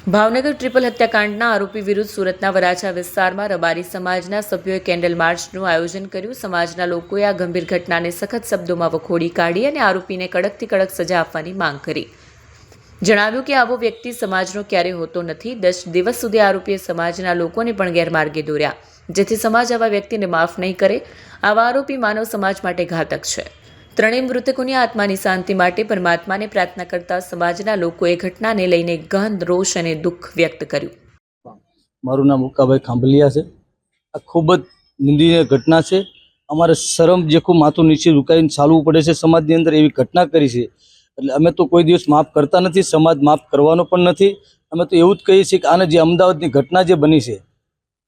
Bhavnagar triple હત્યાકાંડના આરોપી વિરુદ્ધ સુરતના વરાછા વિસ્તારમાં રબારી સમાજના સભ્યોએ કેન્ડલ માર્ચનું આયોજન કર્યું। સમાજના લોકોએ આ ગંભીર ઘટનાને સખત શબ્દોમાં વખોડી કાઢી અને આરોપીને કડકથી કડક સજા આપવાની માંગ કરી। જણાવ્યું કે આવો વ્યક્તિ સમાજનો ક્યારેય હોતો નથી। 10 દિવસ સુધી આરોપીએ સમાજના લોકોને પણ ગેરમાર્ગે દોર્યા, જેથી સમાજ આવા વ્યક્તિને માફ નહીં કરે। આવા આરોપી માનવ સમાજ માટે ઘાતક છે। ત્રણેય મૃતકોની આત્માની શાંતિ માટે પરમાત્માને પ્રાર્થના કરતા સમાજના લોકોએ ઘટનાને લઈને ગહન રોષ અને દુઃખ વ્યક્ત કર્યું। મારું નામ ઉકાભાઈ ખાંભલિયા છે। આ ખૂબ જ નિંદનીય ઘટના છે। અમારે શરમ જેખું માથું નીચે ઝુકાવીને ચાલવું પડે છે। સમાજની અંદર એવી ઘટના કરી છે એટલે અમે તો કોઈ દિવસ માફ કરતા નથી, સમાજ માફ કરવાનો પણ નથી। અમે તો એવું જ કહીએ છીએ કે આને જે અમદાવાદની ઘટના જે બની છે,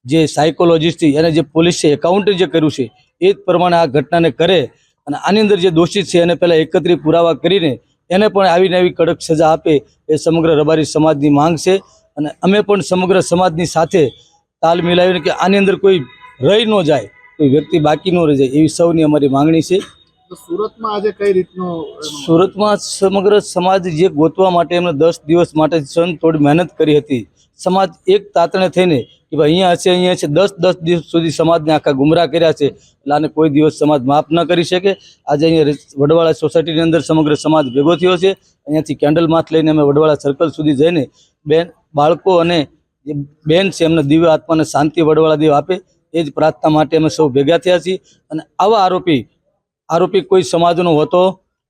જે સાયકોલોજીસ્ટથી અને જે પોલીસે એકાઉન્ટે જે કર્યું છે એ જ પ્રમાણે આ ઘટનાને કરે અને આની અંદર જે દોષિત છે એને પહેલાં એકત્રિત પુરાવા કરીને એને પણ આવીને આવી કડક સજા આપે એ સમગ્ર રબારી સમાજની માંગ છે। અને અમે પણ સમગ્ર સમાજની સાથે તાલ મિલાવીને કે આની અંદર કોઈ રહી ન જાય, કોઈ વ્યક્તિ બાકી ન રહી જાય એવી સૌની અમારી માંગણી છે। સુરતમાં આજે કઈ રીતનું સુરતમાં સમગ્ર સમાજ જે ગોતવા માટે એમને 10 દિવસ માટે તોડ મહેનત કરી હતી। સમાજ એક તાતણે થઈને કે ભાઈ અહીંયા છે 10 દિવસ સુધી સમાજને આખા ગુમરાહ કર્યા છે એટલે આને કોઈ દિવસ સમાજ માફ ન કરી શકે। આજે અહીંયા વડવાળા સોસાયટીની અંદર સમગ્ર સમાજ ભેગો થયો છે। અહીંયાથી કેન્ડલ માર્ચ લઈને અમે વડવાળા સર્કલ સુધી જઈને બેન બાળકો અને જે બેન છે એમને દિવ્ય આત્માને શાંતિ વડવાળા દેવ આપે એ જ પ્રાર્થના માટે અમે સૌ ભેગા થયા છીએ। અને આવા આરોપી કોઈ સમાજનો હોતો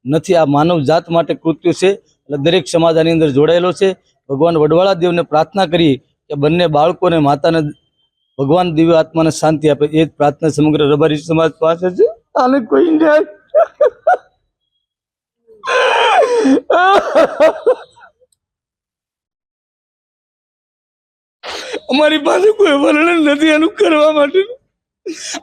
નથી। આ માનવ જાત માટે કૃત્ય છે એટલે દરેક સમાજ આની અંદર જોડાયેલો છે। ભગવાન વડવાળા દેવને પ્રાર્થના કરી કે બંને બાળકોને માતાને ભગવાન દિવ્ય આત્માને શાંતિ આપે એ જ પ્રાર્થના સમગ્ર રબારી સમાજ પાસે છે। આને કોઈ ન્યાય અમારી પાસે કોઈ વર્ણન નથી આનું કરવા માટે।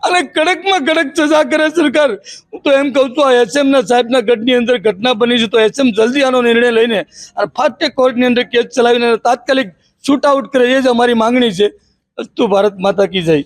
અને કડકમાં કડક સજા કરે સરકાર। હું તો એમ કહું છું આ એસએમ ના સાહેબના ગઢની અંદર ઘટના બની છે તો એસએમ જલ્દી આનો નિર્ણય લઈને અને ફાસ્ટ ટ્રેક કોર્ટની અંદર કેસ ચલાવીને તાત્કાલિક શૂટ આઉટ કરે એ જ અમારી માંગણી છે। અસ્તુ ભારત માતા કી જય।